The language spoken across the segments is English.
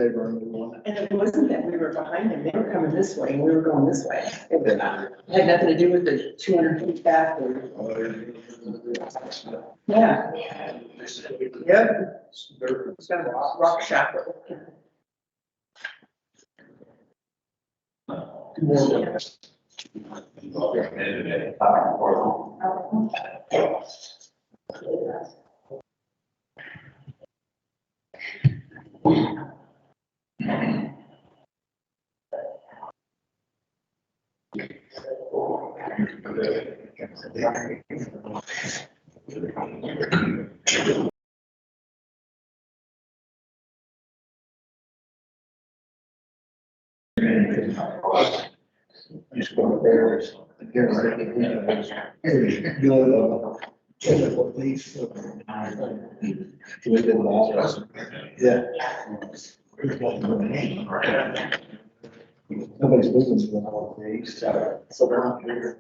They burned one. And it wasn't that we were behind them, they were coming this way and we were going this way. It had nothing to do with the 200 feet back or. Yeah. Yep. It's got a rock shop. Just go there. Yeah. Nobody's business in the whole day. So they're not here.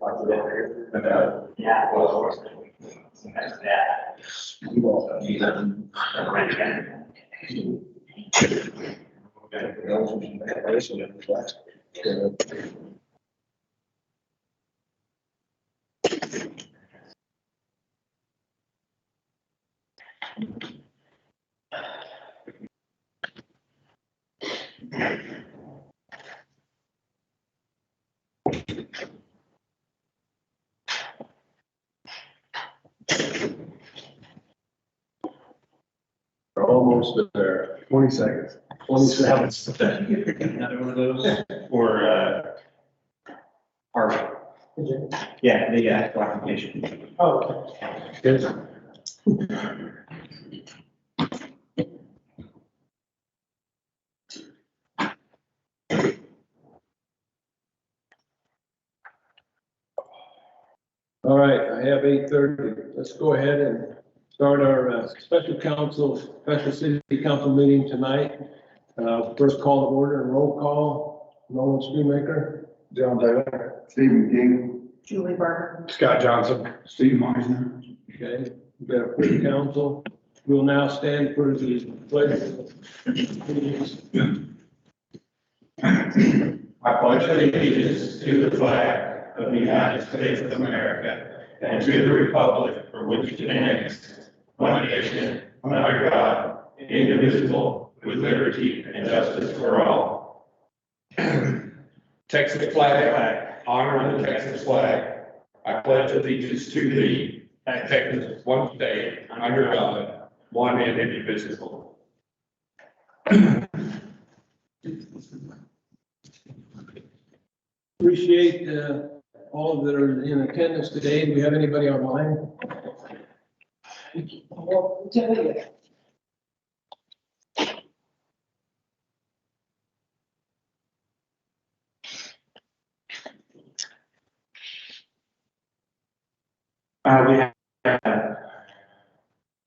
We're almost there. 20 seconds. 20 seconds. Another one of those, or, partial. Yeah, the actual application. Oh. Yes. All right, I have 8:30. Let's go ahead and start our special city council meeting tonight. First call to order and roll call. Nolan Shoemaker. John Taylor. Stephen King. Julie Barber. Scott Johnson. Steve Meisner. Okay, we've got a full council. We'll now stand for the pledge. I pledge allegiance to the flag of the United States of America and to the republic for which it stands, one nation, under God, indivisible, with liberty and justice for all. Texas flag, honor the Texas flag. I pledge allegiance to thee, Texas, one state, under God, one and indivisible. Appreciate all that are in attendance today. Do we have anybody online? Well, Julie. We have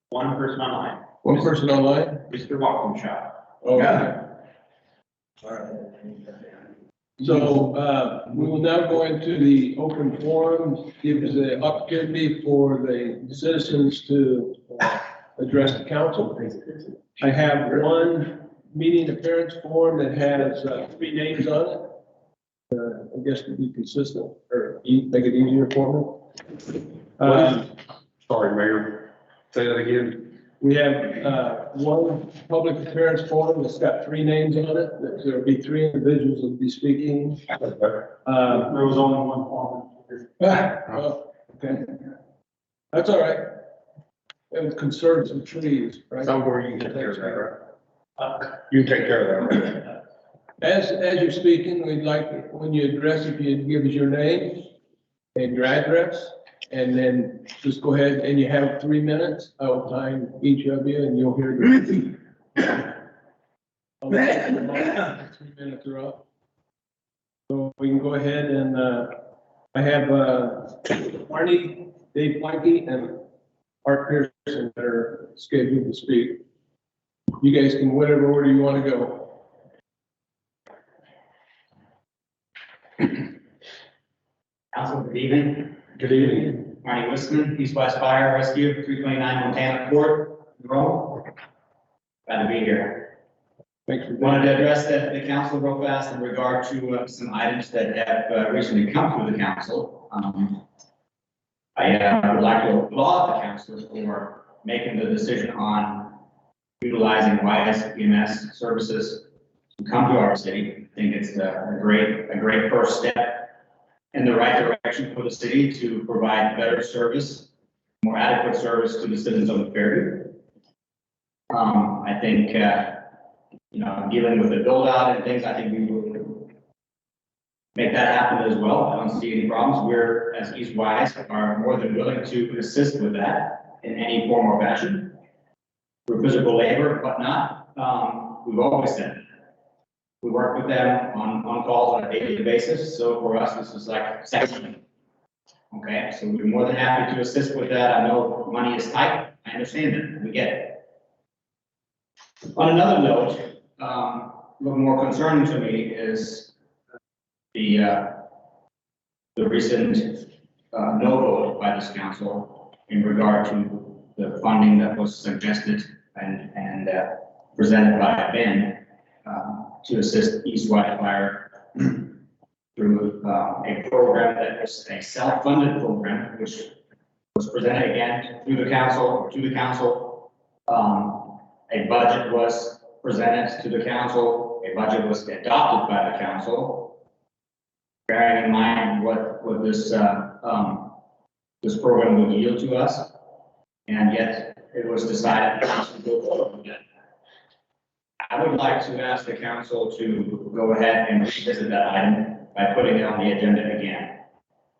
one person online, One person online? Mr. Walkinshaw. Oh, Yeah. So, we will now go into the open forum, gives the opportunity for the citizens to address the council. I have one meeting appearance form that has 3 names on it. I guess to be consistent, or make it easier for me. Sorry, Mayor. Say that again. We have one public appearance form that's got 3 names on it. There'll be 3 individuals that will be speaking. There was only one form. Oh, okay. That's all right. It would conserve some trees, right? Somewhere you can take care of that, right? You can take care of that, right? As you're speaking, we'd like, when you address, if you'd give us your name and your address, and then just go ahead and you have 3 minutes. I will time each of you and you'll hear your. 3 minutes are up. So we can go ahead and, I have, Marnie, Dave Planky, and Art Pearson that are scheduled to speak. You guys can, whatever order you want to go. Council, good evening. Good evening. Marty Wisman, East West Fire Rescue, 329 Montana Court, Rome. Glad to be here. Thanks for Wanted that. to address the council real fast in regard to some items that have recently come through the council. I would like to applaud the council for making the decision on utilizing YSEMS services to come to our city. I think it's a great first step in the right direction for the city to provide better service, more adequate service to the citizens of Fairview. I think, dealing with the build out and things, I think we will make that happen as well. I don't see any problems. We're, as East Wise, are more than willing to assist with that in any form or fashion. For physical labor, whatnot, we've always said that. We work with them on calls on a daily basis, so for us, this is like second. Okay, so we're more than happy to assist with that. I know money is tight. I understand that. We get it. On another note, a little more concerning to me is the recent no vote by this council in regard to the funding that was suggested and presented by Ben to assist East White Fire through a program that was a self-funded program, which was presented again through the council or to the council. A budget was presented to the council. A budget was adopted by the council, bearing in mind what this this program would yield to us, and yet it was decided to go forward with it. I would like to ask the council to go ahead and revisit that item by putting it on the agenda again.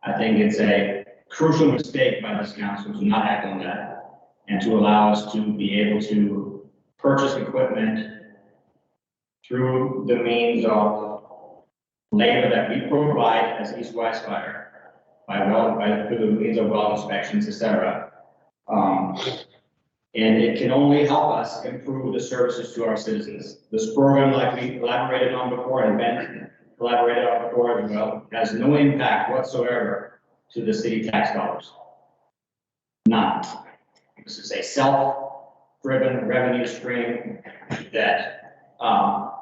I think it's a crucial mistake by this council to not act on that and to allow us to be able to purchase equipment through the means of labor that we provide as East West Fire through the means of well inspections, etc. And it can only help us improve the services to our citizens. This program, like we collaborated on before and Ben collaborated on before as well, has no impact whatsoever to the city tax dollars. None. This is a self-driven revenue stream that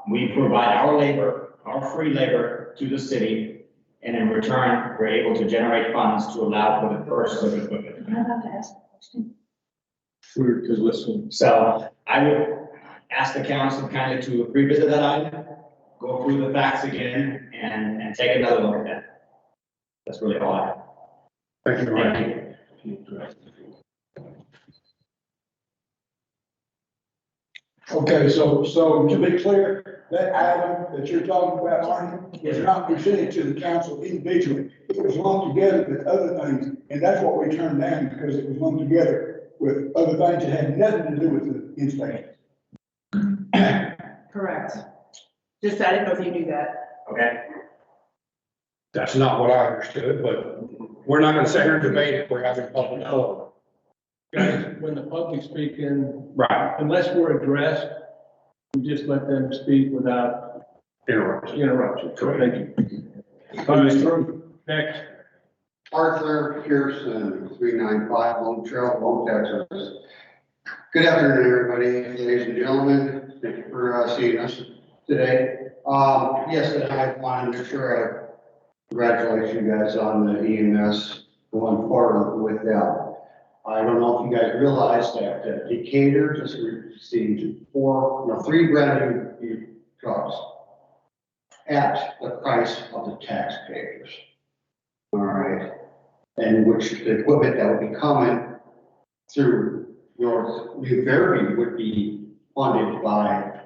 we provide our labor, our free labor to the city, and in return, we're able to generate funds to allow for the purchase of equipment. Am I allowed to ask a question? We're to listen. So I would ask the council kind of to revisit that item, go through the facts again, and take another look at that. That's really all I have. Thank you, Thank you. Okay, so to be clear, that item that you're talking about, Arnie, was not presented to the council individually. It was lumped together with other things, and that's what we turned down because it was lumped together with other things that had nothing to do with the inspection. Correct. Just, I didn't know if you knew that. Okay. That's not what I understood, but we're not gonna sit here and debate it. We're having public. Oh, Guys, when the public speak in, right, unless we're addressed, we just let them speak without interruption. Thank you. All right, next. Arthur Pearson, 395 Lone Trail, Lone, Texas. Good afternoon, everybody, ladies and gentlemen. Thank you for seeing us today. Yes, and I want to make sure I congratulate you guys on the EMS going forward with that. I don't know if you guys realize that Decatur just received three brand new trucks at the price of the taxpayers. All right. And which the equipment that would be coming through your new Fairview would be funded by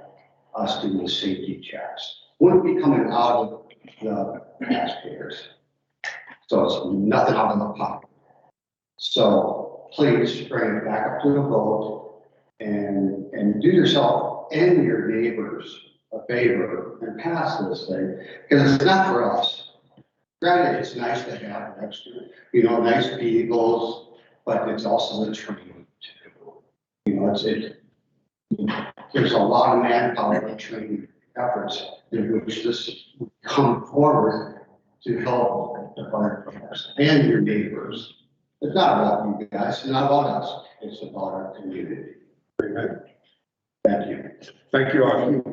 us doing the safety checks. Wouldn't be coming out of the taxpayers. So it's nothing out of the pocket. So please bring it back up to the vote and do yourself and your neighbors a favor and pass this thing, because it's not for us. Granted, it's nice to have extra, nice vehicles, but it's also the training too. There's a lot of manpower and training efforts in which this come forward to help the firefighters and your neighbors. It's not about you guys, it's not about us, it's about our community. amen. Thank you. Thank you, Arthur.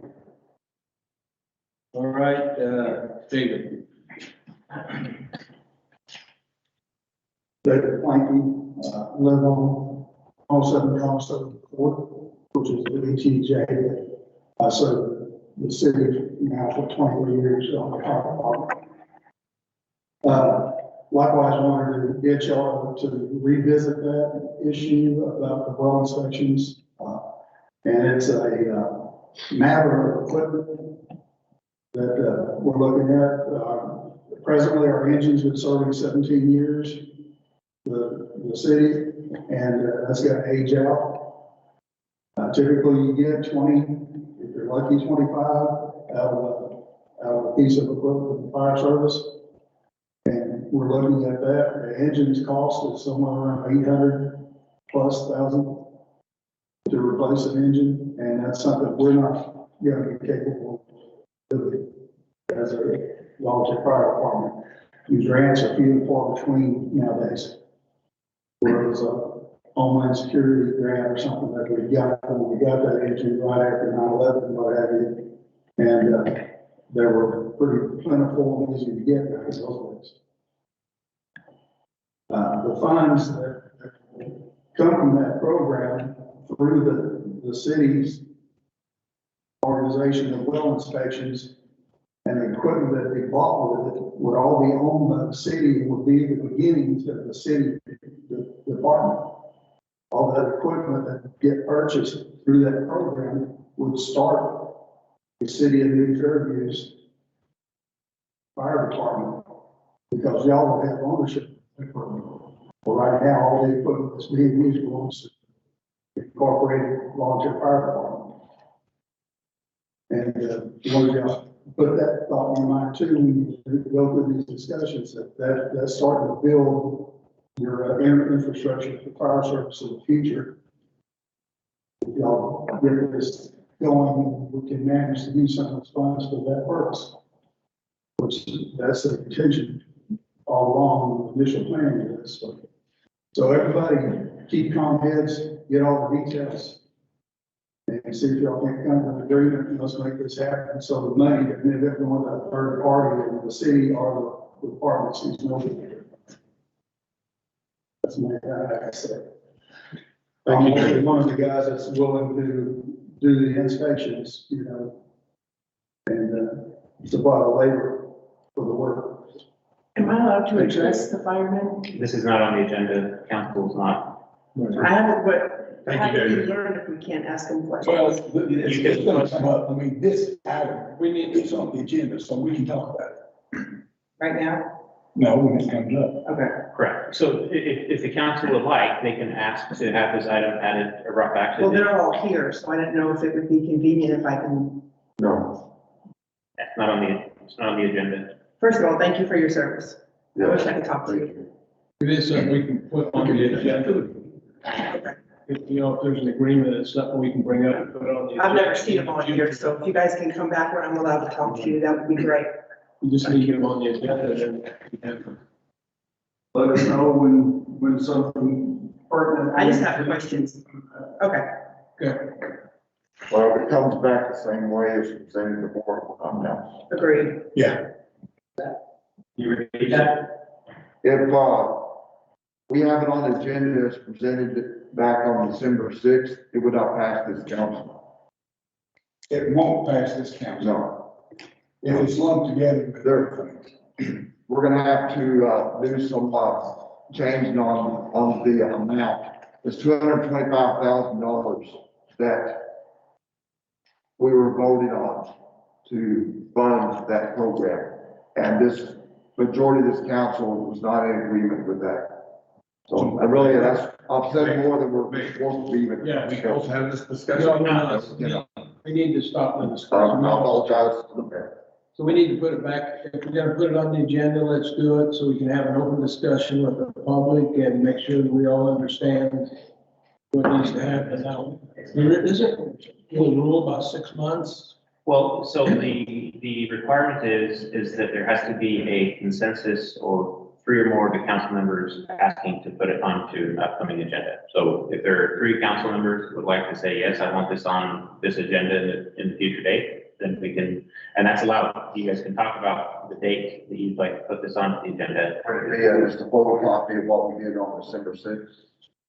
All right, David. David Planky, live on 7 Costa Court, which is the ETJ. I served the city now for 20 years on the fire department. Likewise, wanted to get y'all to revisit that issue about the well inspections. And it's a matter of equipment that we're looking at. Presently, our engine's been serving 17 years, the city, and that's got to age out. Typically, you get 20, if you're lucky, 25 out of a piece of equipment in the fire service. And we're looking at that. The engine's cost is somewhere around 800,000+ to replace an engine, and that's something we're not going to be capable of doing as a volunteer fire department. These grants are few and far between nowadays. Whereas a Homeland Security grant or something that we got when we got that engine right after 9/11, what have you, and they were pretty plentiful and easy to get back in those days. The funds that come from that program through the city's organization of well inspections and the equipment that they bought with it would all be owned by the city and would be the beginnings of the city department. All that equipment that get purchased through that program would start the city of New Fairview's fire department, because y'all will have ownership of the equipment. Well, right now, all the equipment that's being used belongs to the Incorporated Volunteer Fire Department. And when you put that thought in your mind too, when you go through these discussions, that's starting to build your infrastructure for fire service in the future. If y'all get this going, we can manage to use some of those funds for that purpose, which that's the intention all along the initial planning of this. So everybody keep calm heads, get all the details, and see if y'all can come to an agreement, and let's make this happen. So the money that ended up going to a third party in the city or the departments is no bigger. That's my, I say. I'm only one of the guys that's willing to do the inspections, you know, and supply the labor for the work. Am I allowed to address the firemen? This is not on the agenda, council's not. I haven't, but Thank how you, do we David. learn if we can't ask them Well, questions? It's gonna come up. I mean, this item, we need, it's on the agenda, so we can talk about it. Right now? No, when it comes up. Okay. Correct. So if the council would like, they can ask to have this item added or brought back to Well, the, they're all here, so I didn't know if it would be convenient if I can. No. it's not on the agenda. First of all, thank you for your service. I wish I could talk to you. It is something we can put on the agenda. If, you know, if there's an agreement, it's something we can bring up and put it on the agenda. I've never seen them on here, so if you guys can come back when I'm allowed to talk to you, that would be great. You just need to get them on the agenda and then. Let us know when something pertinent. I just have questions. Okay. Okay. Well, if it comes back the same way as it presented before, we'll come down. Agreed. Yeah. You repeat that? If, we have it on the agenda as presented back on December 6th, it would not pass this council. It won't pass this council. No, If it's lumped together with everything. we're gonna have to, do some, changing on the amount. It's $225,000 that we were voting on to fund that program. And this majority of this council was not in agreement with that. So I really, I've said more than we're supposed to be even. Yeah, We both have this discussion. No, we need to stop the I discussion. apologize to the mayor. So we need to put it back, if we're gonna put it on the agenda, let's do it so we can have an open discussion with the public and make sure that we all understand what needs to happen now. Is it, will rule about 6 months? Well, so the requirement is that there has to be a consensus or 3 or more of the council members asking to put it onto an upcoming agenda. So if there are 3 council members who would like to say, yes, I want this on this agenda in the future date, then we can, and that's allowed. You guys can talk about the date that you'd like to put this on the agenda. Yeah, just a photocopy of what we did on December sixth.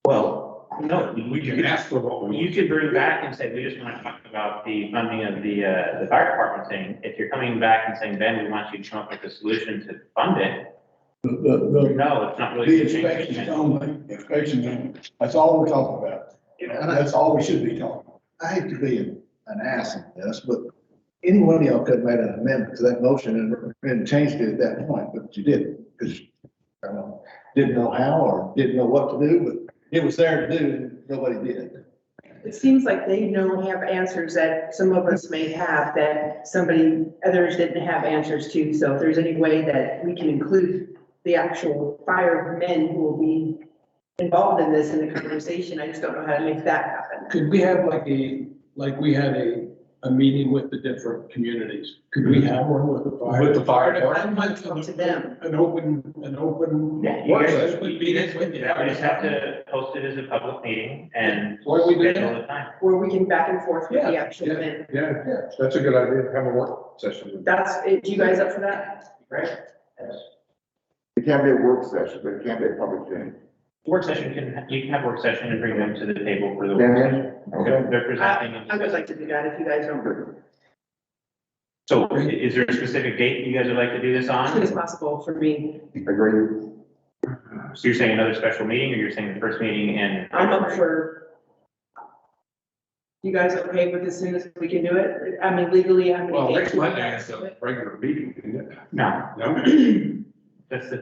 Well, no, We can ask for what we you want. could bring back and say, we just want to talk about the funding of the fire department thing. If you're coming back and saying, Ben, we want you to come up with a solution to fund it, no, it's not really. The inspections only, inspections only, that's all we're talking about. That's all we should be talking about. I hate to be an ass in this, but any one of y'all could have made an amendment to that motion and changed it at that point, but you didn't, because didn't know how or didn't know what to do, but it was there to do and nobody did. It seems like they have answers that some of us may have that others didn't have answers to. So if there's any way that we can include the actual firemen who will be involved in this in the conversation, I just don't know how to make that happen. Could we have like we had a meeting with the different communities? Could we have one with the fire? With the fire I'm going to talk to them. An open. Yeah, you work guys, session. we just have to post it as a public meeting and Why don't we do schedule that? the time. Where we can back and forth with the Yeah, actual men. Yeah, that's a good idea, have a work session. That's, it. You guys up for that? Right? It can't be a work session, but it can be a public thing. Work session you can have work session and bring them to the table for the Can work you? session. Okay. They're presenting. I would like to do that if you guys don't. So is there a specific date you guys would like to do this As soon as on? possible for me. Agree? So you're saying another special meeting, or you're saying the first meeting in? I'm up for. You guys okay with as soon as we can do it? I mean, legally, how many Well, days next do we Monday have is to do a it? regular meeting, isn't it? No, No? that's the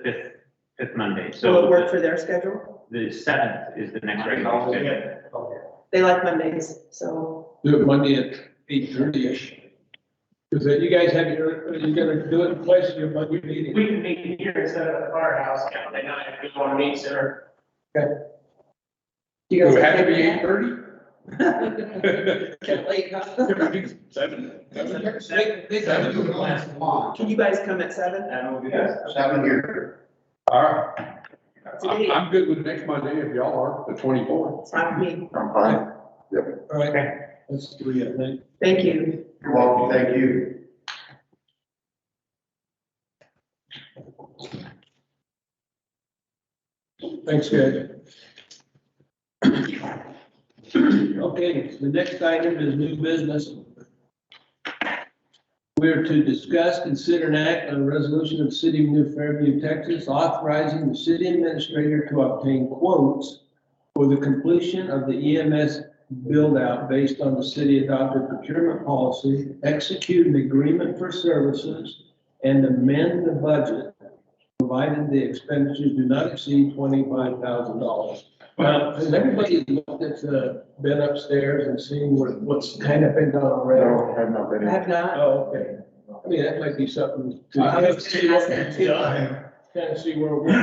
fifth Monday. Will it So work for their schedule? the 7th is the next regular schedule. They like Mondays, so. Do it Monday at 8:30-ish. Because you guys have you're gonna do it in place of your budget meeting. We can meet here instead of the firehouse, Monday night, if we want to meet sooner. You guys Does it have to okay be with 8:30? that? Kinda late, huh? Seven. Can you guys come at 7? Seven here. All right. Today. I'm good with next Monday if y'all are, the 24th. It's fine with me. I'm fine. All right, that's 3, I think. Thank you. You're welcome, thank you. Thanks, guys. Okay, the next item is new business. We are to discuss, consider, and act on a resolution of the City of New Fairview, Texas, authorizing the city administrator to obtain quotes for the completion of the EMS build-out based on the city adopted procurement policy, execute an agreement for services, and amend the budget, provided the expenditures do not exceed $25,000. Now, has everybody looked at, been upstairs and seen what's kind of been done already? No, have not been. I have not. Oh, okay. I mean, that might be something to. I was just gonna ask that too. Kind of see where we've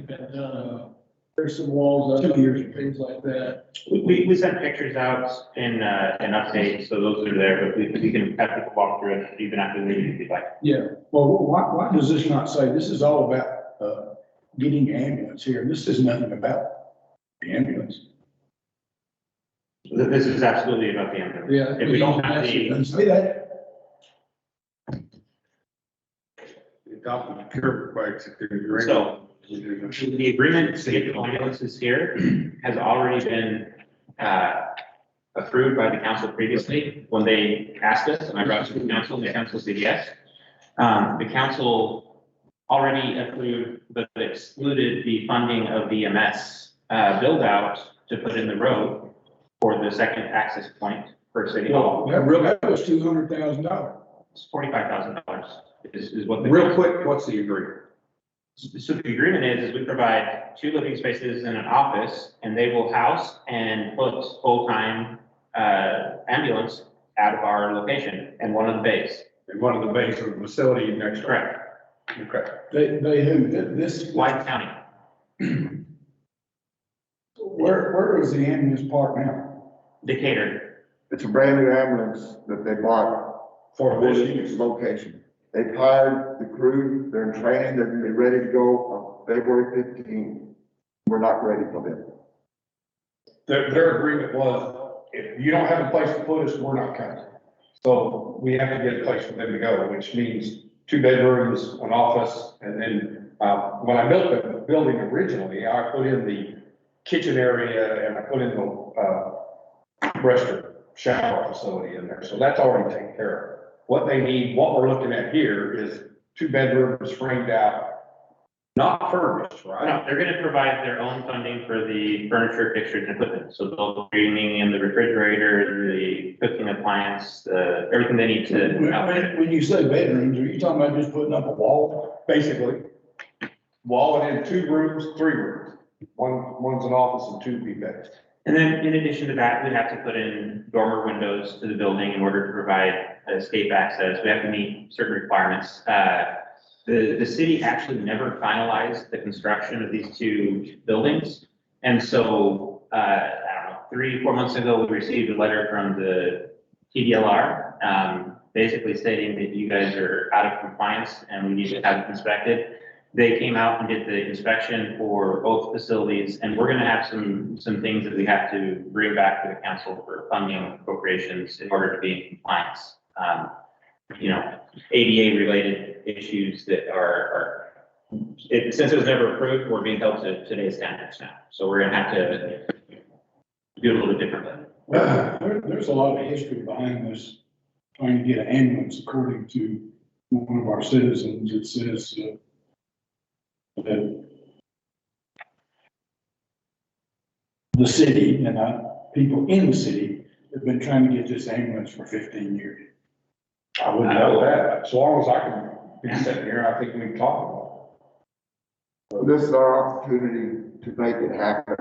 been done. There's some walls up, things like that. We sent pictures out in update, so those are there, but we can have people walk through it even after the meeting if you'd like. Yeah, Well, why does this not say, this is all about, getting ambulance here, this is nothing about the ambulance. This is absolutely about the ambulance. yeah. If we don't have the, Doesn't say that. Adopt the procurement by executing agreement. so the agreement to get the ambulances here has already been approved by the council previously when they asked us, and I brought it to the council, and the council said yes. The council already approved, but excluded the funding of the EMS build out to put in the road for the second access point for City Hall. That was $200,000. It's $45,000 is what the. Real quick, what's the agreement? So the agreement is we provide 2 living spaces and an office, and they will house and put full-time ambulance out of our location and one of the bays. In one of the bays of the facility next door. Correct. Okay. They who, this, White County. where is the ambulance park now? Decatur. It's a brand new ambulance that they bought For for this this use. location. They've hired the crew, they're in training, they're gonna be ready to go on February 15th. We're not ready for them. Their agreement was, if you don't have a place to put us, we're not coming. So we have to get a place for them to go, which means 2 bedrooms, an office, and then, when I built the building originally, I put in the kitchen area and I put in the, restroom shower facility in there. So that's already taken care of. What they need, what we're looking at here is 2 bedrooms framed out, not furnished, right? No, they're gonna provide their own funding for the furniture, fixtures, and equipment, so they'll be bringing in the refrigerator, the cooking appliance, everything they need to. When you say bedrooms, are you talking about just putting up a wall? Basically, wall and then 2 rooms, 3 rooms. One's an office and 2 be beds. And then in addition to that, we have to put in dormer windows to the building in order to provide escape access. We have to meet certain requirements. The city actually never finalized the construction of these 2 buildings. And so, I don't know, 3-4 months ago, we received a letter from the TDLR, basically stating that you guys are out of compliance and we need to have it inspected. They came out and did the inspection for both facilities, and we're gonna have some things that we have to bring back to the council for funding appropriations in order to be in compliance. You know, ADA related issues that since it was never approved, we're being held to today's standards now. So we're gonna have to do it a little bit differently. There's a lot of history behind this, trying to get an ambulance, according to one of our citizens. It says, that the city and people in the city have been trying to get this ambulance for 15 years. I wouldn't know that. As long as I can be sitting here, I think we can talk about it. This is our opportunity to make it happen.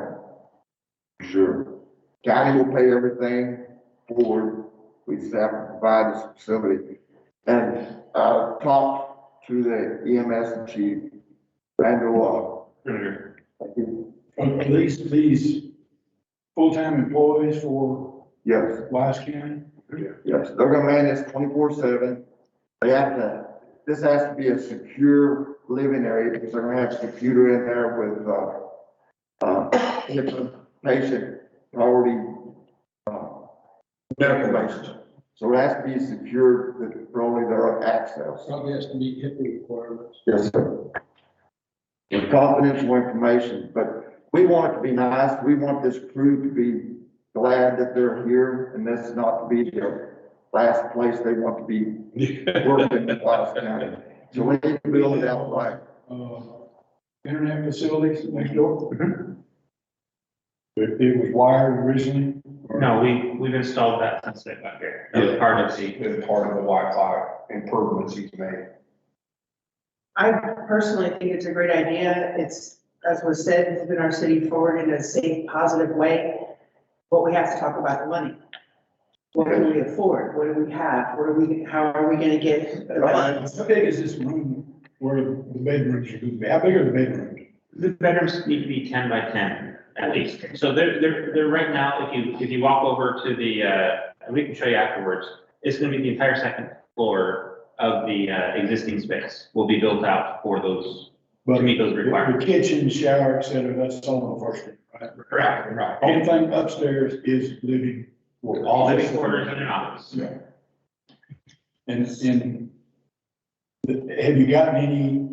Sure. County will pay everything forward. We just have to provide this facility. And, talk to the EMS chief, Randall, thank you. Are these full-time employees for Yes, Wise County? yes, they're gonna man this 24/7. They have to, this has to be a secure living area because they're gonna have a computer in there with, different patient priority, medical records. So it has to be secured for only their access. Probably has to meet HIPAA requirements. Yes, sir. With confidential information, but we want it to be nice. We want this crew to be glad that they're here and this is not to be their last place they want to be working in Wise County. So we need to build it out right. Internet facilities next door? It was wired originally? No, we've installed that since they got here. That was part of the. Been part of the Wi-Fi improvements he's made. I personally think it's a great idea. It's, as was said, moving our city forward in a safe, positive way. But we have to talk about the money. What can we afford? What do we have? How are we gonna get the funds? How big is this room where the bedrooms are going to be? How big are the bedrooms? The bedrooms need to be 10 by 10 at least. So they're right now, if you walk over to the, we can show you afterwards, it's gonna be the entire second floor of the, existing space will be built out for those, to meet those requirements. The kitchen, shower, et cetera, that's all on the first floor, right? Correct. Right. Only thing upstairs is living. All living quarters and an office. Yeah. And have you gotten any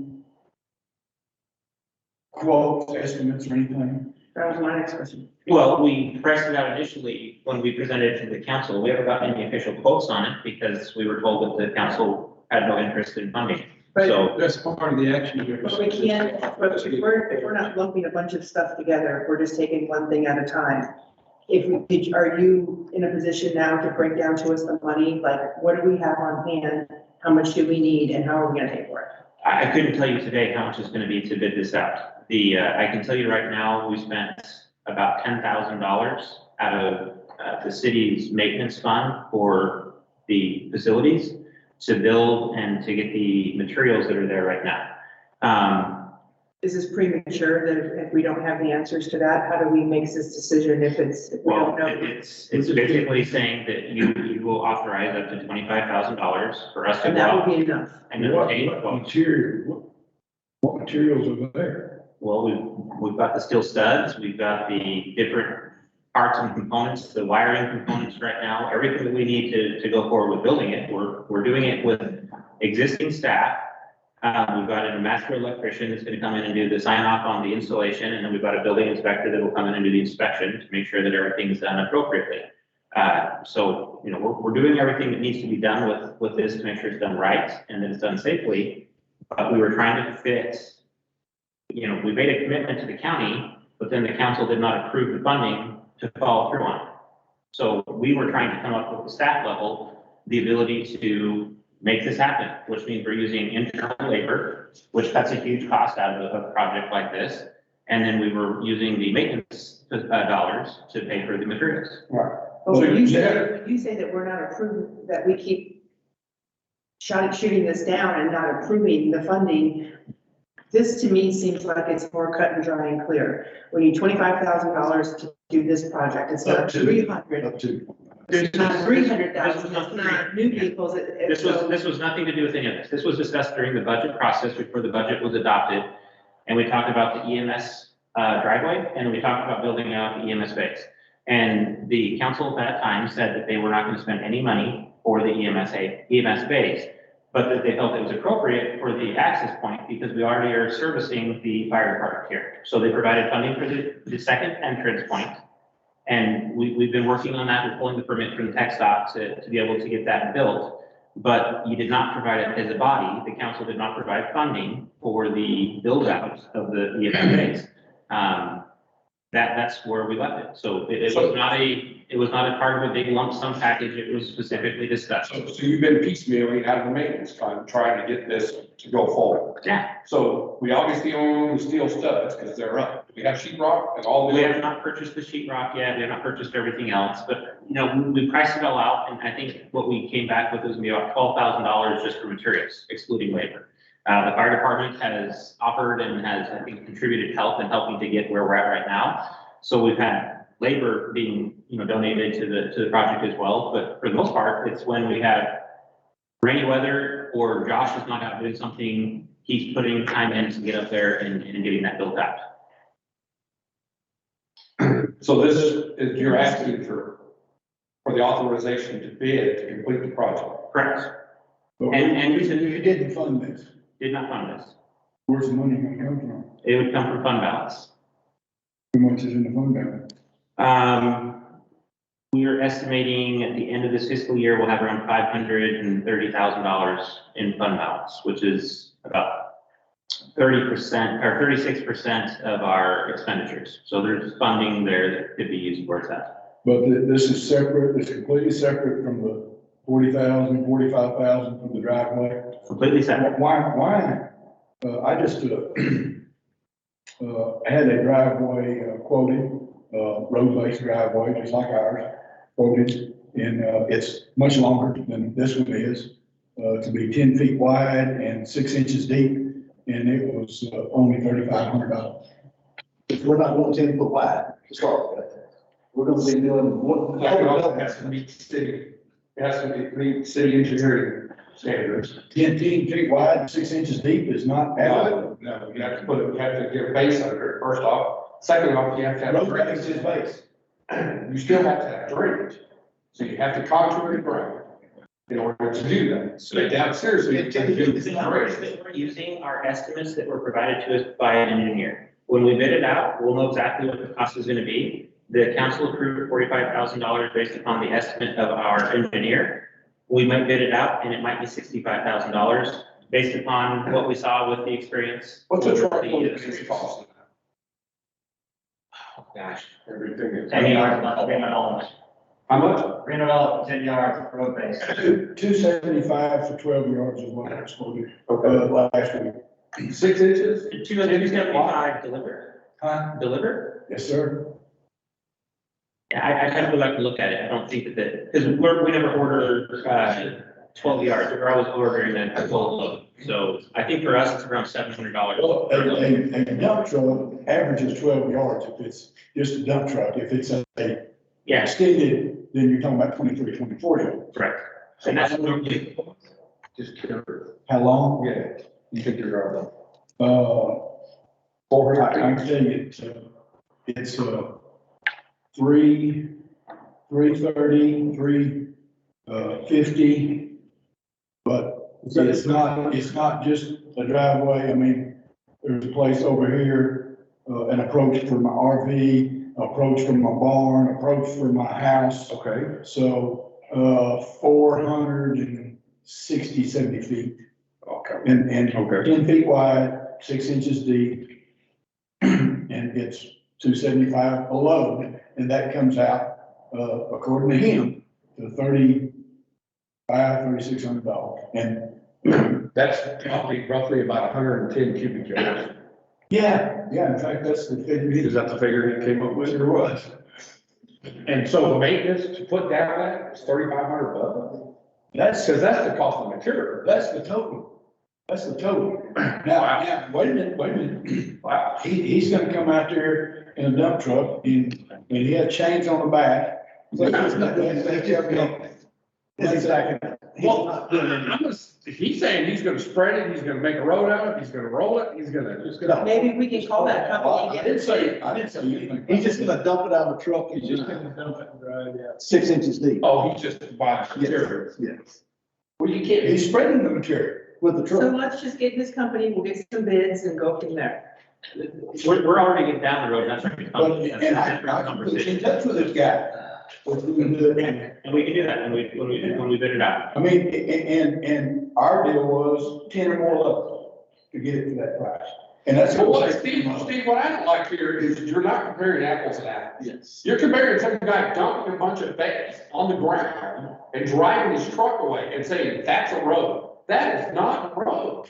quotes, estimates or anything? That was my next question. Well, we priced it out initially when we presented it to the council. We haven't gotten any official quotes on it because we were told that the council had no interest in funding. But- So That's part of the action here. But we can't, but if we're not lumping a bunch of stuff together, if we're just taking one thing at a time. Are you in a position now to break down to us the money? Like, what do we have on hand? How much do we need and how are we gonna pay for it? I couldn't tell you today how much it's gonna be to bid this out. I can tell you right now, we spent about $10,000 out of the city's maintenance fund for the facilities to build and to get the materials that are there right now. Is this premature that if we don't have the answers to that, how do we make this decision if we Well, don't know? it's basically saying that you will authorize up to $25,000 for us to And go that would out be enough. and obtain What quotes. material, what materials are there? Well, we've got the steel studs, we've got the different parts and components, the wiring components right now, everything that we need to go forward with building it. We're doing it with existing staff. We've got a master electrician that's gonna come in and do the sign off on the installation, and then we've got a building inspector that will come in and do the inspection to make sure that everything's done appropriately. So, you know, we're doing everything that needs to be done with this to make sure it's done right and that it's done safely. But we were trying to fit, you know, we made a commitment to the county, but then the council did not approve the funding to follow through on it. So we were trying to come up with the staff level, the ability to make this happen, which means we're using internal labor, which cuts a huge cost out of a project like this. And then we were using the maintenance dollars to pay for the materials. Right. But So when you you say that we're not approving, that we keep shooting this down and not approving the funding, this to me seems like it's more cut and dry and clear. We need $25,000 to do this project, it's not 300. Up to. It's not 300,000, This was it's not new vehicles. This was nothing to do with any of this. This was discussed during the budget process before the budget was adopted. And we talked about the EMS driveway, and we talked about building out the EMS base. And the council at that time said that they were not going to spend any money for the EMS base, but that they felt it was appropriate for the access point because we already are servicing the fire department here. So they provided funding for the second entrance point. And we've been working on that. We're pulling the permit from the tech stop to be able to get that built. But you did not provide it as a body. The council did not provide funding for the build out of the EMS base. That's where we left it. So it was not a part of a big lump sum package. It was specifically discussed. So you've been piecemealing out of the maintenance fund, trying to get this to go forward. Yeah. So we obviously own the steel studs because they're up. Do we have sheet rock and all the? We have not purchased the sheet rock yet. We have not purchased everything else, but you know, we priced it all out, and I think what we came back with was gonna be about $12,000 just for materials, excluding labor. The fire department has offered and has, I think, contributed help in helping to get where we're at right now. So we've had labor being, you know, donated to the project as well. But for the most part, it's when we have rainy weather or Josh is not out doing something, he's putting time in to get up there and getting that built out. So this is, you're asking for the authorization to bid to complete the project. Correct. And you didn't fund this. Did not fund this. Where's the money gonna come from? It would come from fund balance. How much is in the fund balance? We are estimating at the end of this fiscal year, we'll have around $530,000 in fund balance, which is about 30% or 36% of our expenditures. So there's funding there that could be used towards that. But this is separate, it's completely separate from the 40,000, 45,000 from the driveway. Completely separate. Why? I just, had a driveway quoted, road-based driveway, just like ours, quoted, and, it's much longer than this one is, to be 10 feet wide and 6 inches deep, and it was, only $3,500. We're not going 10 foot wide to start with. We're gonna be doing one. It has to meet city, it has to meet city engineering standards. 10 feet wide, 6 inches deep is not adequate. No, you have to you have to get a base under it, first off. Second off, you have to have Road drainage. base is base. You still have to have drainage. So you have to contour the ground in order to do that. So downstairs, you have to do The the numbers drainage. that we're using are estimates that were provided to us by an engineer. When we bid it out, we'll know exactly what the cost is gonna be. The council approved $45,000 based upon the estimate of our engineer. We might bid it out and it might be $65,000 based upon what we saw with the experience. What's a with truck the- load base cost? Oh, gosh. Everything is. 10 yards, not $300. How much? $300, 10 yards, road base. 275 for 12 yards is what I was quoted, last week. 6 inches? 275 delivered? Huh? Delivered? Yes, sir. Yeah, I'd have to go back and look at it. I don't think that, because we never order, 12 yards. We're always ordering a full load. So I think for us, it's around $700. Well, a dump truck averages 12 yards if it's just a dump truck. If it's a Yeah, extended, then you're talking about 23, 24 yards. correct. And that's normally, Just curious. How long? Yeah, you think you're on. I can tell you, it's $330, $350. But it's not just a driveway. I mean, there's a place over here, an approach for my RV, approach for my barn, approach for my house. Okay. So, 460, 70 feet. Okay. And Okay. 10 feet wide, 6 inches deep. And it's 275 below, and that comes out, according to him, to $3,600. And That's roughly about 110 cubic yards. yeah, in fact, that's the figure. Is that the figure he came up with? Sure was. And so the maintenance to put down that is $3,500. That's Because that's the cost of material. That's the total. That's the total. Now, wait a minute. Wow. He's gonna come out there in a dump truck and he had chains on the back. It's exactly. He's Well, not doing any- he's saying he's gonna spread it, he's gonna make a road out of it, he's gonna roll it, he's gonna. Maybe we can call that Well, company. I didn't say anything. He's just gonna dump it out of the truck. He's just gonna dump it and drive, yeah. 6 inches deep. Oh, he's just buying material. Yes. Well, you can't. He's spreading the material. With the So truck. let's just get his company, we'll get some bids and go from there. We're already getting down the road, that's right. But, and I can put in touch with this guy. And we can do that when we bid it out. I mean, and our deal was 10 or more levels to get it to that price. And that's. Well, what, Steve, what I don't like here is you're not comparing apples and apples. Yes. You're comparing some guy dumping a bunch of base on the ground and driving his truck away and saying, that's a road. That is not a road.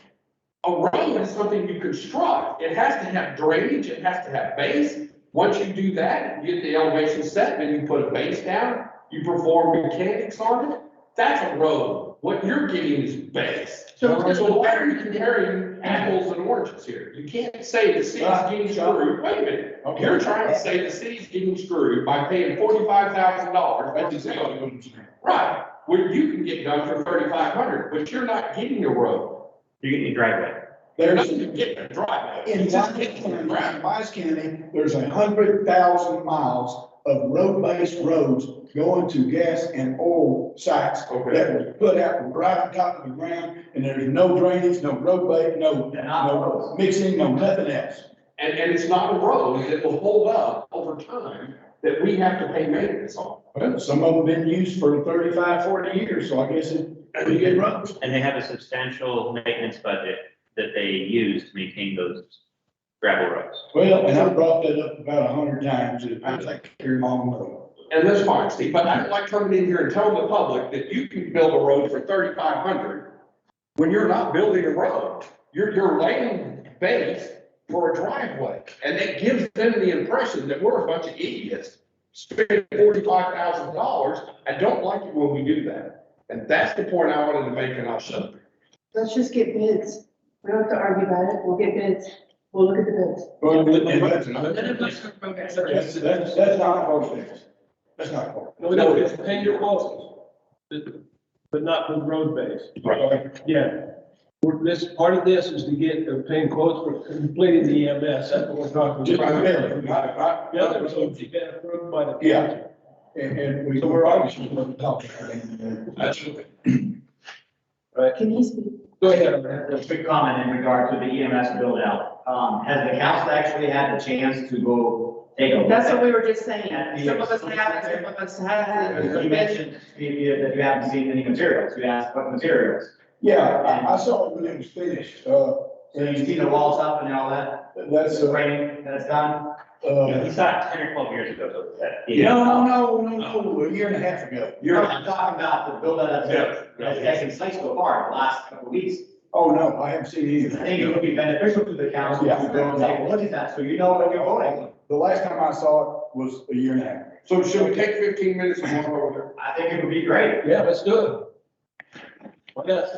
A road is something you construct. It has to have drainage, it has to have base. Once you do that, you get the elevation set, then you put a base down, you perform mechanics on it. That's a road. What you're getting is base. So why are you comparing apples and oranges here? You can't say the city's getting screwed. Wait a minute. Okay. You're trying to say the city's getting screwed by paying $45,000. That's exactly what I'm saying. Right, where you can get done for $3,500, but you're not getting a road. You're getting a driveway. You're not even getting a driveway. In You're just getting a driveway. Wise County, there's 100,000 miles of road-based roads going to gas and oil sites Okay. that was put out right on top of the ground, and there's no drainage, no road base, no mixing, no nothing else. And it's not a road that will hold up over time that we have to pay maintenance on. Well, some of them been used for 35, 40 years, so I guess it's pretty good roads. And they have a substantial maintenance budget that they use to maintain those gravel roads. Well, and I brought that up about 100 times, it was like carry on the road. And that's fine, Steve, but I don't like coming in here and telling the public that you can build a road for $3,500 when you're not building a road. You're laying base for a driveway, and it gives them the impression that we're a bunch of idiots spending $45,000. I don't like it when we do that. And that's the point I wanted to make, and I'll shut up. Let's just get bids. We don't have to argue about it. We'll get bids. We'll look at the bids. Well, and that's not horse things. That's not horse. No, it's paying your quotes, but not for the road base. Right. Yeah. This, part of this is to get, paying quotes for completing the EMS, that's what we're talking Just about. primarily, The other roads have been approved by the Yeah. council. and we, so we're obviously going to talk. Can he speak? Go ahead. A quick comment in regard to the EMS build out. Has the council actually had the chance to go take a look? That's what at- we were just saying. Some of us have, some of us You haven't. mentioned, Steve, that you haven't seen any materials. You asked what materials. Yeah, I saw it when it was finished, So you see the walls up and all that, that's, the framing that's done? He saw it 10 or 12 years ago, so that. no, a year and a half ago. I'm talking about the build out that's taken place so far, the last couple of weeks. Oh, no, I haven't seen I anything. think it would be beneficial to the council to go and take a look at that, so you know what you're voting. The last time I saw it was a year and a half. So should we take 15 minutes and walk over there? I think it would be great. Yeah, let's do it. Yes.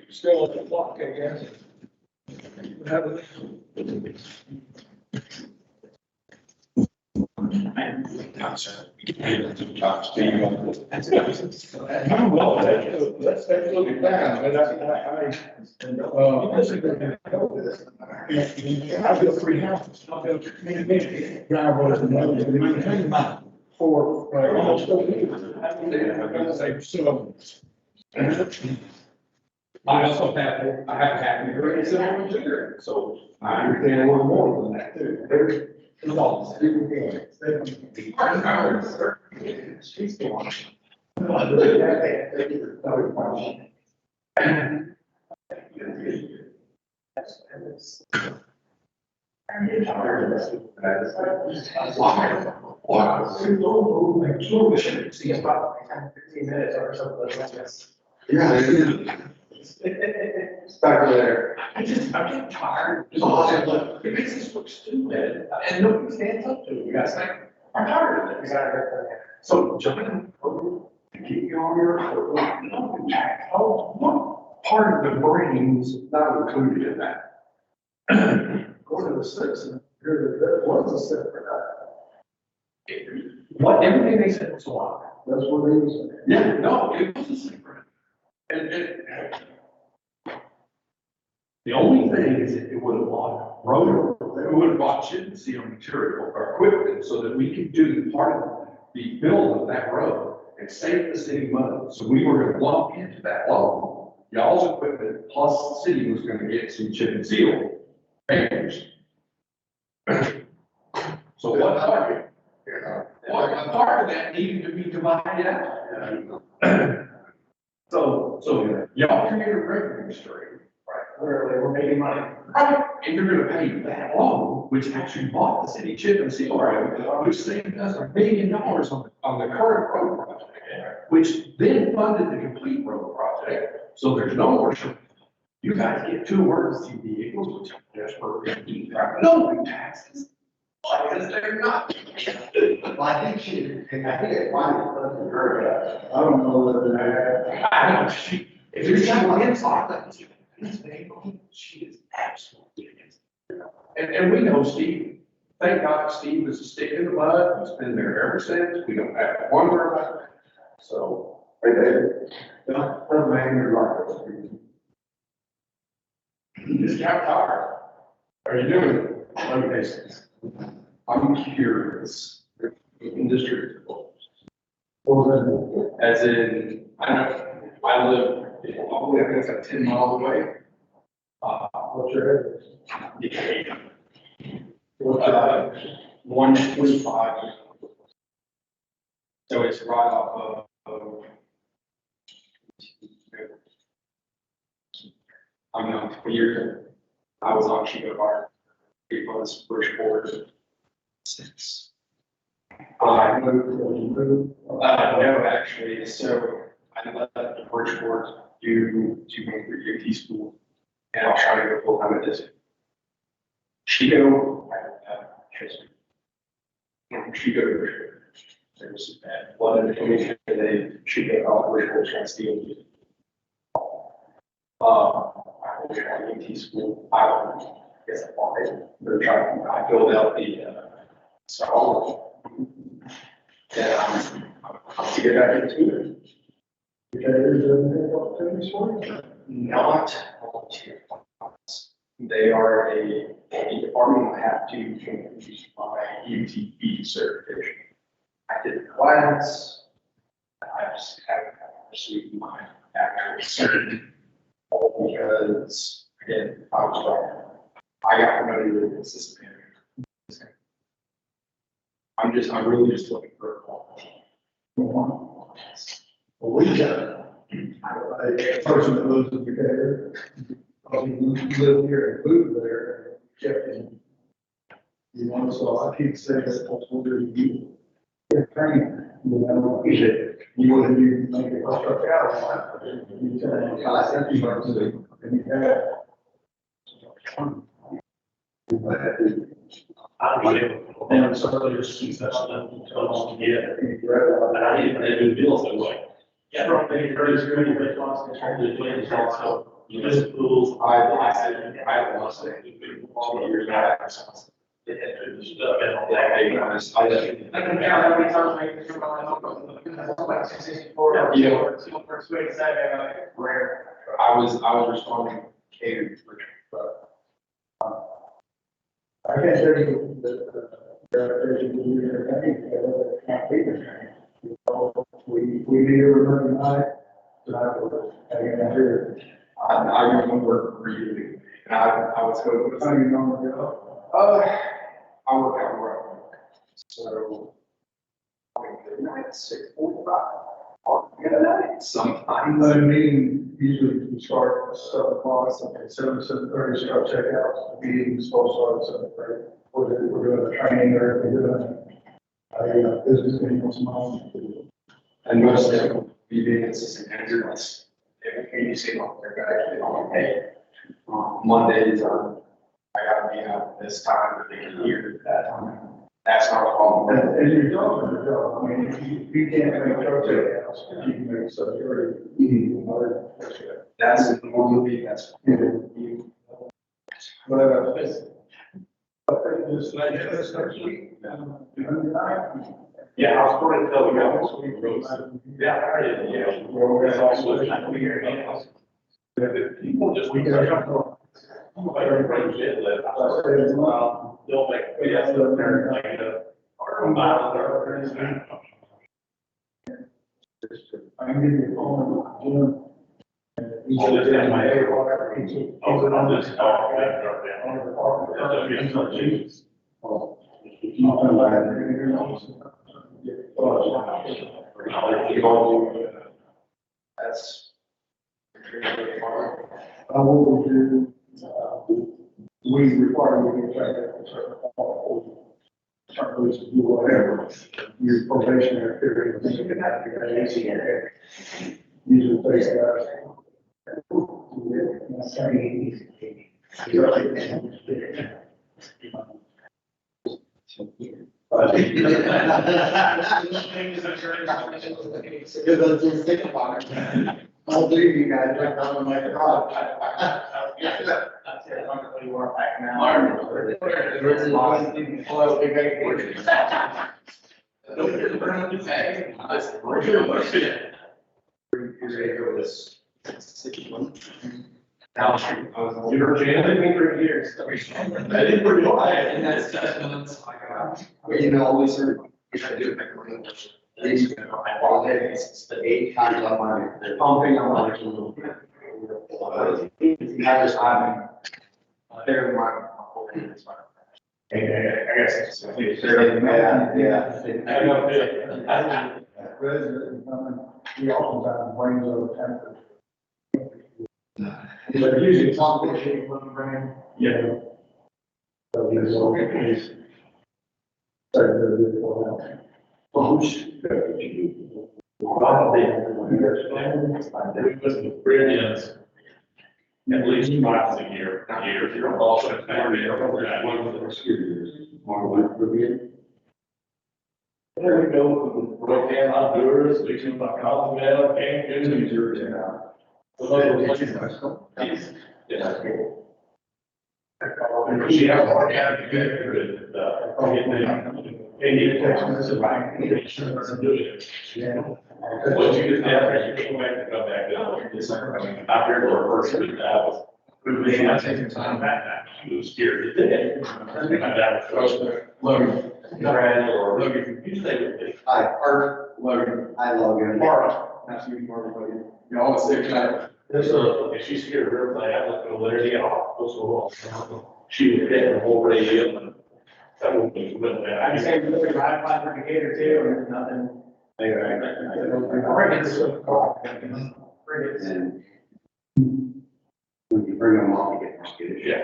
Still at the clock, I guess. Have a- Well, that's absolutely fine, but I built 3 houses, I built many driveways and roads, and maintained mine for almost 4 years. So. I also have, I have had a very similar to so I understand a little more than that too. There's all. She's the one. Yeah. Start there. I'm getting tired. It makes us look stupid and nobody stands up to it. You guys think, I'm tired of this. So John, to keep you on your, what part of the brain is not included in that? According to the citizen, that was a separate What, everything they said was a lie. That's what they was saying. Yeah, no, it was a secret. And the only thing is it would have bought rotor, it would have bought chip and seal material or equipment so that we could do part of the build of that road and save the city money. So we were gonna lump into that loan, y'all's equipment plus the city was gonna get some chip and seal payers. So what part of that needed to be divided out? So y'all created a revenue stream, right, where they were making money. Right. And you're gonna pay that loan, which actually bought the city chip and seal, right, which saved us $1 billion on the current road project, which then funded the complete road project. So there's no more. You guys get 2 emergency vehicles, which I'm desperate to do, no new taxes. Because they're not. Well, I think it's fine. I don't know whether I know, if you're talking inside, she is absolutely against it. And we know Steve, thank God Steve is a stick in the mud, he's been there ever since, we don't have to wonder about it. So, right there. You just got tired. Are you doing it? Okay. I'm curious, industry. As in, I live, probably, I think it's like 10 miles away. what's your address? Yeah. What's your address? 125. So it's right off of. I'm not familiar. I was on Chico Bar. It was Bridgeport. Since. No, actually, so I left Bridgeport to go through UT school. And I'll try to go full time at this. Chico, history. Chico, there's that flood information, and they Chico, Bridgeport, trying to steal. I was at UT school, I guess they're trying, I filled out the, so. Yeah, I'll get back into it. Not volunteer. They are a department I have to use my UTP certification. I did the class. I just haven't received my actual certificate. Because again, I got promoted to assistant manager. I'm really just looking for a quality. Well, we got a person that lives in Decatur. He lived here and moved there, and kept him. You know, so I keep saying that whatever you get trained, you know, you wouldn't you make it work out. You tell him, I think you are to, and you have. And so there's two sets of them to along to get, and I didn't do deals that way. Yeah, from the very security response, the plans also, municipals, I have lost it, 20 years back. I was responding to, but, I can't tell you we need to remember tonight, I remember reading, and I was going, how you normally go. I work out where I work. So, I mean, the night 6:45. Sometimes. The meeting usually we start at 7 o'clock, something, 7:30, start checkouts, the meeting's supposed to start at 7:30. We're doing a training or we're doing a business meeting once a month. And most of them, be being assistant manager, that's, everything you see on their guy, they don't pay. Mondays, I gotta be out this time, but they can hear that, that's not a problem. And your job's your job. I mean, if you can't make your checkouts, if you can make such area, you need to know. That's the normal thing, that's. But, just like this next week. Yeah, I was going to tell you guys. Yeah, I did, yeah. That's also not weird. People just. Everybody did live. They'll make, yeah, they'll turn like or a mile or. I can give you a phone, Jim. Oh, that's in my area. Oh, on this. That's. What we do, we require you to check it, start to do whatever, your probationary period. Usually takes that. I'll do you guys like that on my garage. You're jamming for years. I didn't realize, and that's just. You know, we sort of, if I do it, I can these, it's the 8 times I'm on the pumping, I'm on a little bit. I just, I'm, there, my whole thing is fine. I guess it's. Yeah. I know, yeah. Resident, he oftentimes brings over temperature. But usually it's not what you want to bring. Yeah. So he's okay. We was brilliant. At least twice a year, you're also. There we go, broke down outdoors, we can like call them out, can't do it. She has more down to get through it. And you text me, this is like, do it. Once you get there, you come back up. Out there for a person, that was. I take your time back, she was scared to death. Logan, Brad, or Logan, usually they would be. Hi, Art, Logan, I log in. Mark. Nice to meet you, everybody. You all the same time. If she's scared of everything, I look over there, she was getting the whole radio and that would be. I just say, we're right by the Decatur too, or there's nothing. And when you bring them off, you get more skittish. Yeah.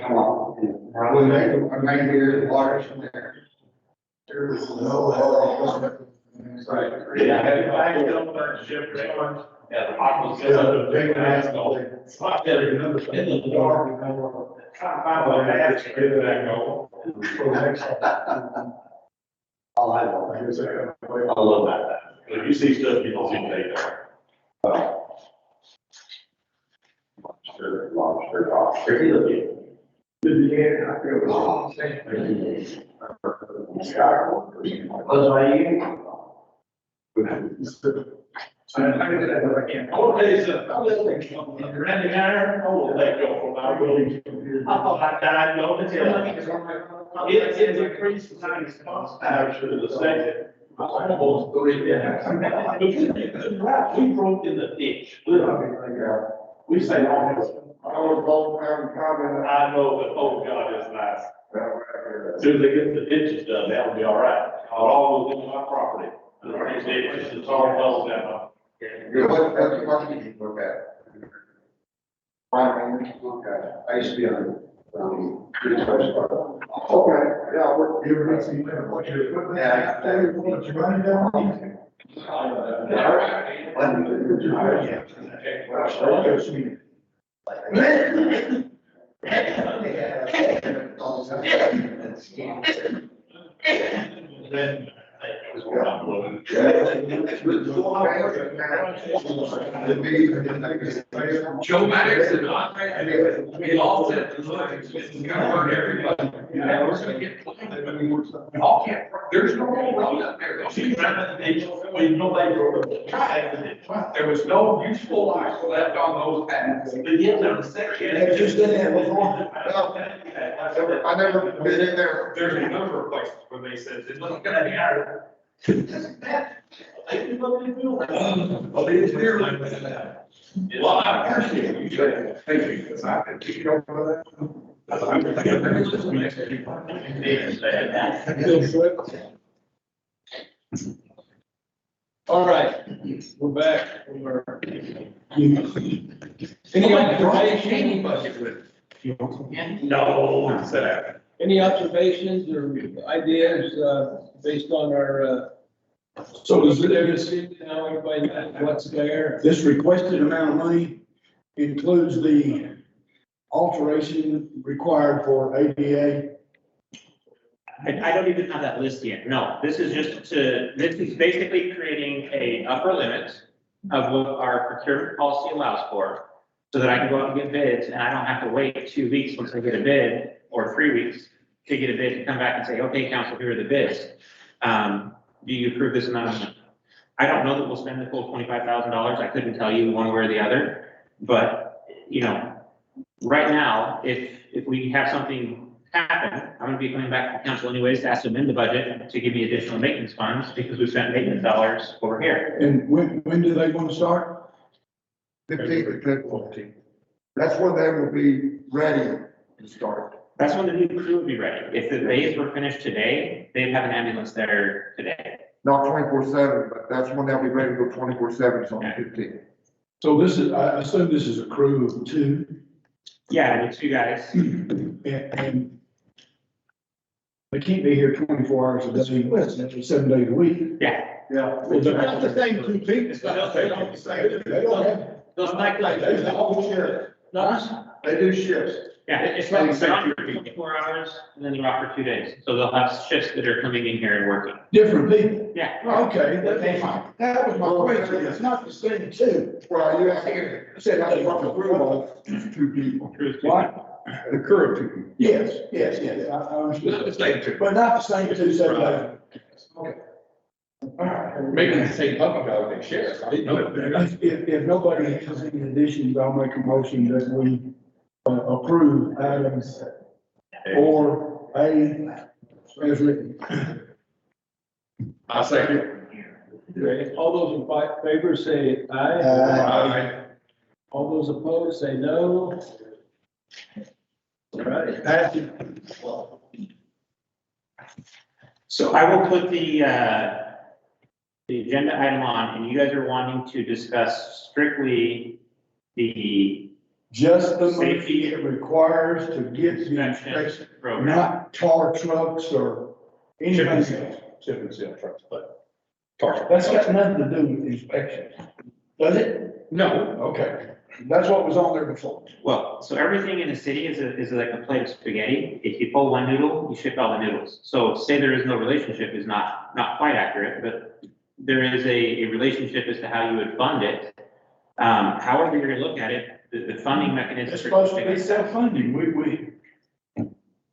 Come on. When they, right here, water's from there. There is no. Right. Yeah, I had I don't let ship around. Yeah, the hot was just a big ass goal. Spot there, in the dark. Trying to find my mask, get it back home. Oh, I love it. I love that. If you see stuff, you don't see it there. lobster, lobster. Randy Manor, I will let go for my building. I thought I died, no, it's increased the time response time to the second. Almost 3 minutes. We broke in the ditch, literally. We say, I know, but oh God, it's nice. As soon as they get the ditches done, that'll be all right. I'll all go into my property. And the ditches, it's all well down. Good, that's what you can look at. Okay, I used to be on, okay, yeah, we're. You're missing what you're equipment. Yeah. What you're running down. Joe Maddox and I, we all said, look, it's gonna hurt everybody. You know, we're gonna get planted, but we all can't, there's no road up there. There was no useful life left on those paths. But yet, there was section. They just did that before. I never been in there. There's a number of places where they said, it's not gonna be out. Well, they didn't hear like that. Well, I appreciate you saying that. Thank you, because I can keep going for that. All right, we're back. Any observations? No, it's that. Any observations or ideas, based on our, So is there to this, see how everybody knows what's there? this requested amount of money includes the alteration required for ADA? I don't even have that list yet. No, this is this is basically creating a upper limit of what our procurement policy allows for, so that I can go out and get bids, and I don't have to wait 2 weeks once I get a bid, or 3 weeks to get a bid to come back and say, okay, council, here are the bids. Do you approve this amount of money? I don't know that we'll spend the full $25,000. I couldn't tell you one way or the other, but, you know, right now, if we have something happen, I'm gonna be coming back to council anyways to ask to amend the budget to give me additional maintenance funds, because we spent maintenance dollars over here. And when do they want to start? 15th to 15th. That's when they will be ready to start. That's when the new crew would be ready. If the bays were finished today, they'd have an ambulance there today. Not 24/7, but that's when they'll be ready to go 24/7, so on the 15th. So this is, I assume this is a crew of 2, Yeah, it's you guys. and they can't be here 24 hours a day, 7 days a week. Yeah. Yeah. Well, they're not the same 2 people. They don't have. Those night lights. They all share. They do shifts. Yeah, it's like they're on for 24 hours and then they're off for 2 days. So they'll have shifts that are coming in here and working. Different people. Yeah. Okay, that's fine. That was my question. It's not the same 2. Well, you said that's what the crew of 2 people. What? The crew of 2 people. Yes, I understand. But not the same 2 7 days. Okay. Maybe the same public dog they share. I didn't know that. If nobody has any additions, I'll make a motion that we approve items 4A as written. I second. Okay, all those in favor say aye. Aye. All those opposed say no. All right, pass it. So I will put the agenda item on, and you guys are wanting to discuss strictly the Just the money Safety. it requires to get the inspection inspection, program. not tar trucks or anything else. Chip and seal trucks, but. Tar. That's got nothing to do with the inspection, does it? No, Okay, that's what was on there before. Well, so everything in the city is like a plate of spaghetti. If you pull one noodle, you ship all the noodles. So say there is no relationship is not quite accurate, but there is a relationship as to how you would fund it. However you're gonna look at it, The funding mechanism. It's supposed to be self-funding.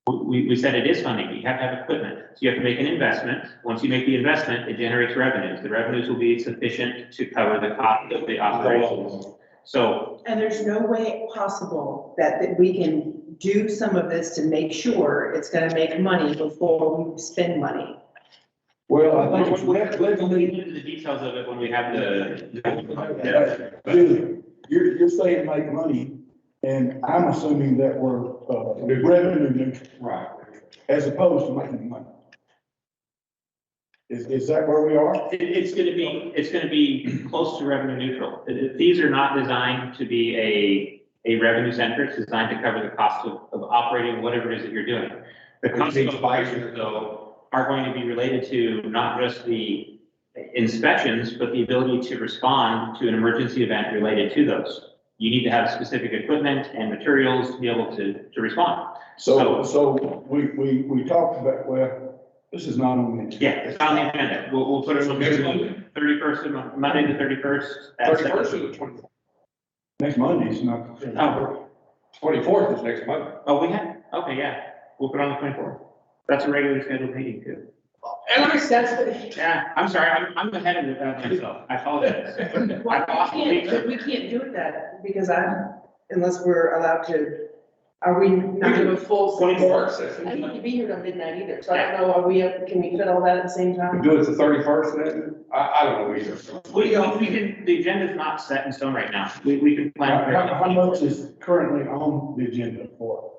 We said it is funding, but you have to have equipment. So you have to make an investment. Once you make the investment, it generates revenues. The revenues will be sufficient to cover the cost of the operations. So, And there's no way possible that we can do some of this to make sure it's gonna make money before we spend money. Well, I think we get into the details of it when we have Julie, you're saying make money, and I'm assuming that we're, revenue neutral. Right. As opposed to making money. Is that where we are? It's gonna be close to revenue neutral. These are not designed to be a revenue center. It's designed to cover the cost of operating whatever it is that you're doing. The cost of operations, though, are going to be related to not just the inspections, but the ability to respond to an emergency event related to those. You need to have specific equipment and materials to be able to respond. So we talked about, well, this is not on the agenda. Yeah, it's on the agenda. We'll put it on the 31st, Monday the 31st. at 31st or the 24th? Next Monday's not. Oh, 24th is next Monday. oh, we had, okay, yeah, we'll put it on the 24th. That's a regularly scheduled meeting too. And I said, Yeah, I'm sorry, I'm ahead of myself. I apologize. we can't do it that, because unless we're allowed to, are we not gonna full? 24th. I need to be here till midnight either, so I don't know, can we fit all that at the same time? Do it the 31st then? I don't know either. We can, the agenda's not set in stone right now. We can plan. How much is currently on the agenda for?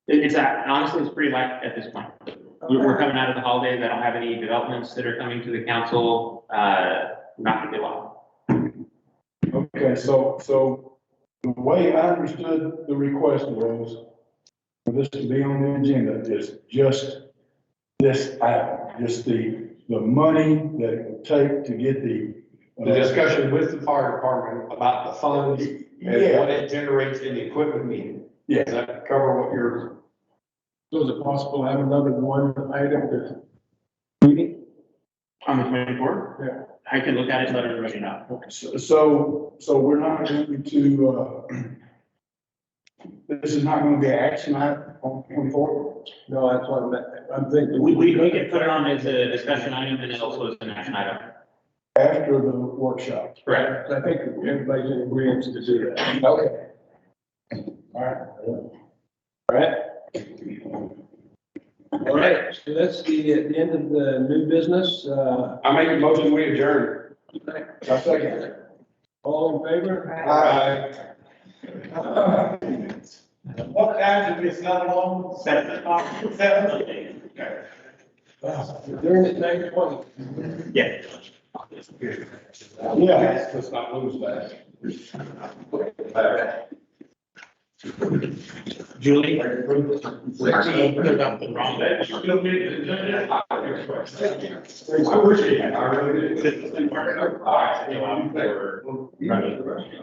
Honestly, it's pretty light at this point. We're coming out of the holidays. I don't have any developments that are coming to the council, not gonna be long. Okay, so the way I understood the request was for this to be on the agenda is just this item, just the money that it would take to get the. The discussion with the fire department about the funds and what it generates in the equipment meeting. Yeah. Does that cover what you're? So is it possible to have another one item to meeting? On the 24th? Yeah. I can look at it and let everybody know. So we're not going to, this is not going to be an action item on 24th? No, that's what I'm thinking. We can put it on as a discussion item and also as an action item. After the workshop. Correct. I think everybody's in agreement to do that. Okay. All right. All right. All right, so that's the end of the new business. I make a motion, we adjourn. I'll second. All in favor? What time is this another one? 7 o'clock. 7. Okay. During the 9:20. Yeah. Yeah. Let's not lose that. Julie? Put it up the wrong day.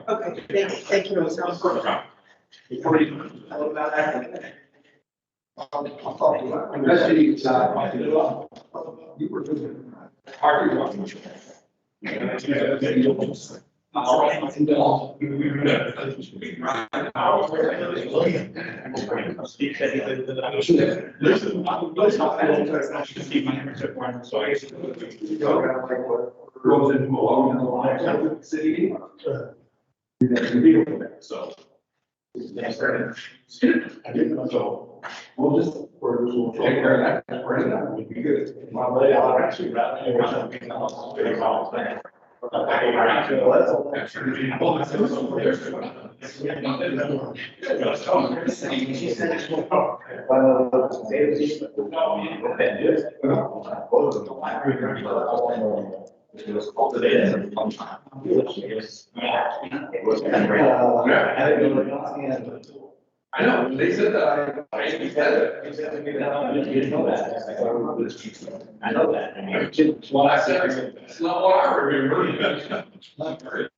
Okay, thank you. So. I didn't know, so we'll just, we'll take care of that, spread it out, we'll be good. My lady, I'll actually, it was cultivated in a long time. It was kind of great. I know, they said that I said it. You said to me that you didn't know that. I know that. I mean, it's what I said, it's not what I remember.